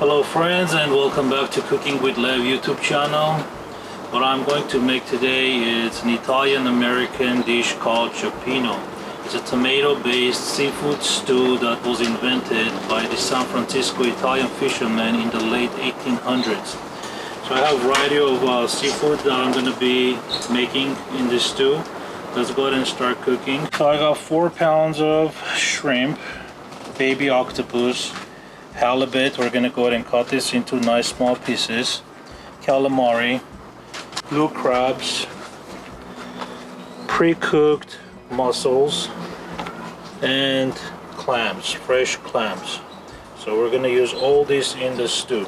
Hello friends, and welcome back to Cooking with Lev YouTube channel. What I'm going to make today is an Italian American dish called Cioppino. It's a tomato based seafood stew that was invented by the San Francisco Italian fishermen in the late 1800s. So I have a variety of seafood that I'm going to be making in this stew. Let's go ahead and start cooking. So I got 4 pounds of shrimp, baby octopus, halibut. We're going to go ahead and cut this into nice small pieces. Calamari, blue crabs, pre-cooked mussels, and clams, fresh clams. So we're going to use all this in the stew.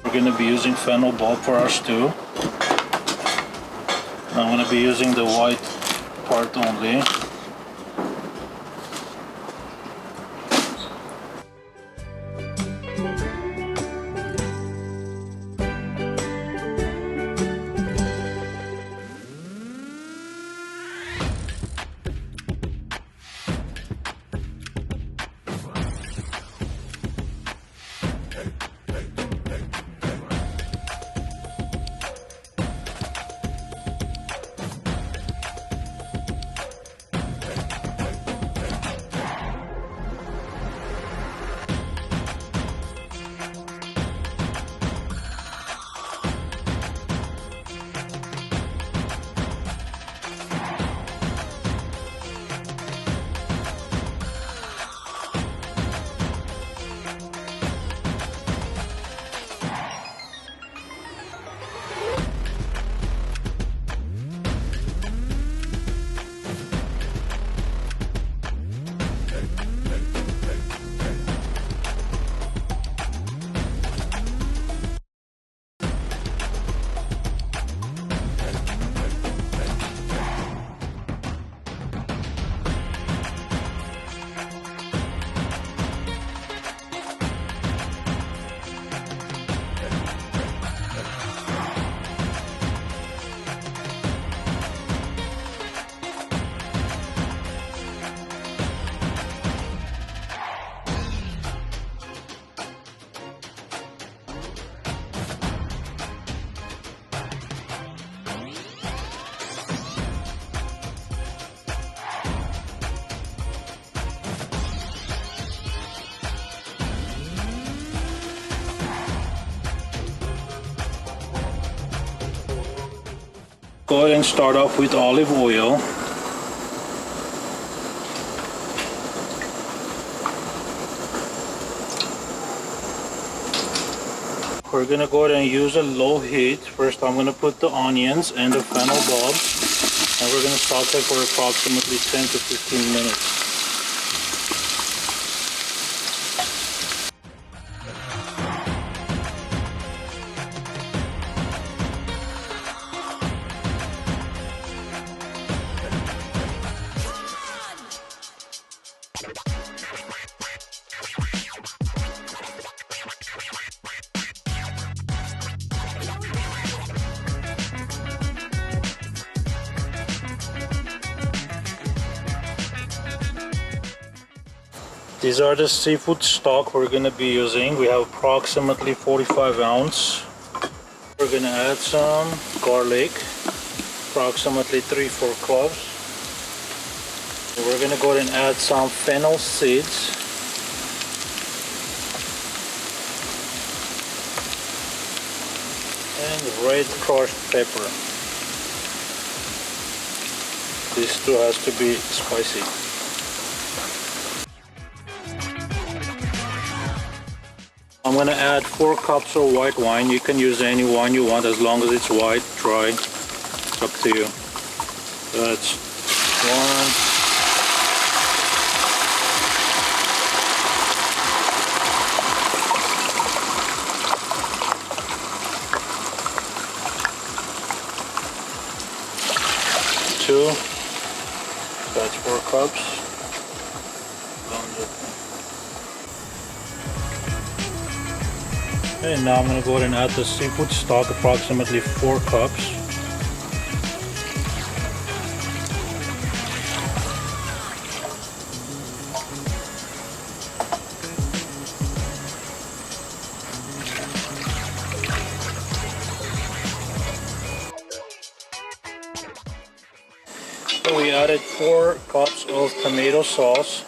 We're going to be using fennel bulb for our stew. I'm going to be using the white part only. Go ahead and start off with olive oil. We're going to go ahead and use a low heat. First I'm going to put the onions and the fennel bulb, and we're going to saute for approximately 10 to 15 minutes. These are the seafood stock we're gonna be using. We have approximately 45 ounce. We're gonna add some garlic, approximately 3-4 cloves. We're gonna go ahead and add some fennel seeds. And red crushed pepper. This too has to be spicy. I'm gonna add 4 cups of white wine. You can use any wine you want as long as it's white, dry. It's up to you. That's 1. 2. That's 4 cups. Okay, now I'm going to go ahead and add the seafood stock, approximately 4 cups. So we added 4 cups of tomato sauce.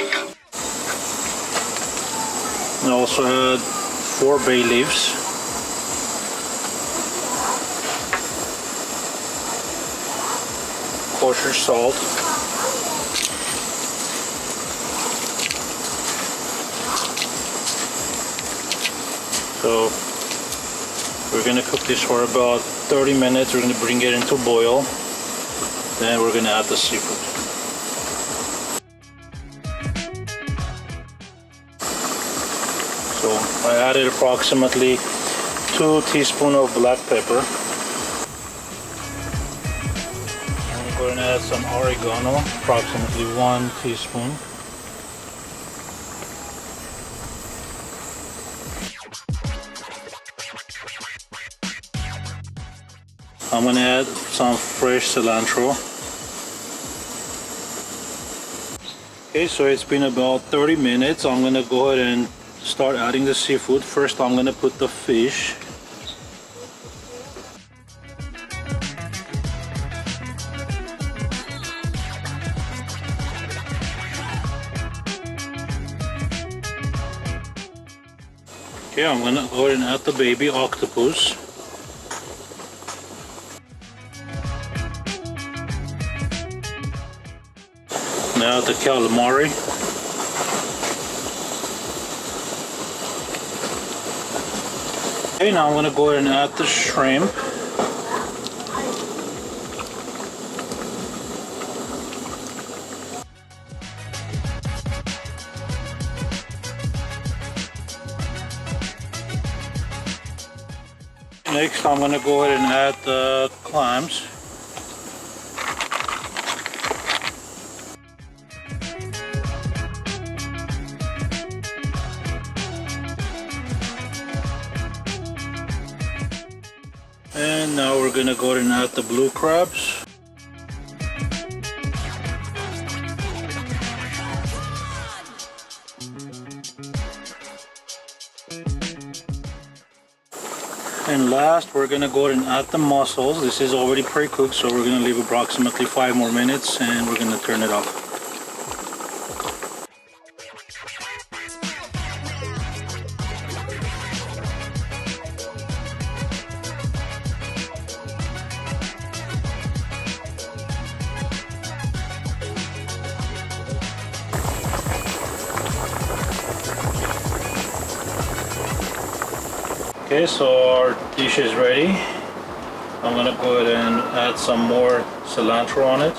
And also add 4 bay leaves. Kosher salt. So we're gonna cook this for about 30 minutes. We're gonna bring it into boil. Then we're gonna add the seafood. So I added approximately 2 teaspoons of black pepper. I'm gonna go ahead and add some oregano, approximately 1 teaspoon. I'm gonna add some fresh cilantro. Okay, so it's been about 30 minutes. I'm gonna go ahead and start adding the seafood. First, I'm gonna put the fish. Okay, I'm gonna go ahead and add the baby octopus. Now the calamari. Okay, now I'm going to go ahead and add the shrimp. Next, I'm going to go ahead and add the clams. And now we're gonna go ahead and add the blue crabs. And last, we're gonna go ahead and add the mussels. This is already pre-cooked, so we're gonna leave approximately 5 more minutes and we're gonna turn it off. Okay, so our dish is ready. I'm gonna go ahead and add some more cilantro on it.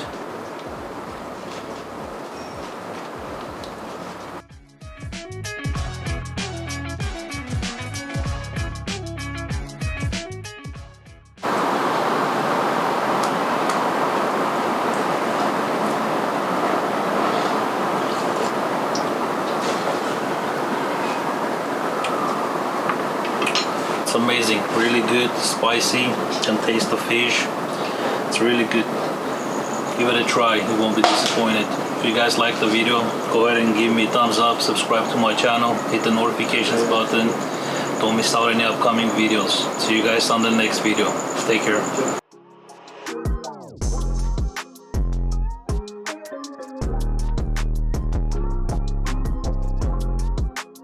It's amazing, really good, spicy, you can taste the fish. It's really good. Give it a try, you won't be disappointed. If you guys like the video, go ahead and give me a thumbs up, subscribe to my channel, hit the notifications button. Don't miss out on any upcoming videos. See you guys on the next video. Take care.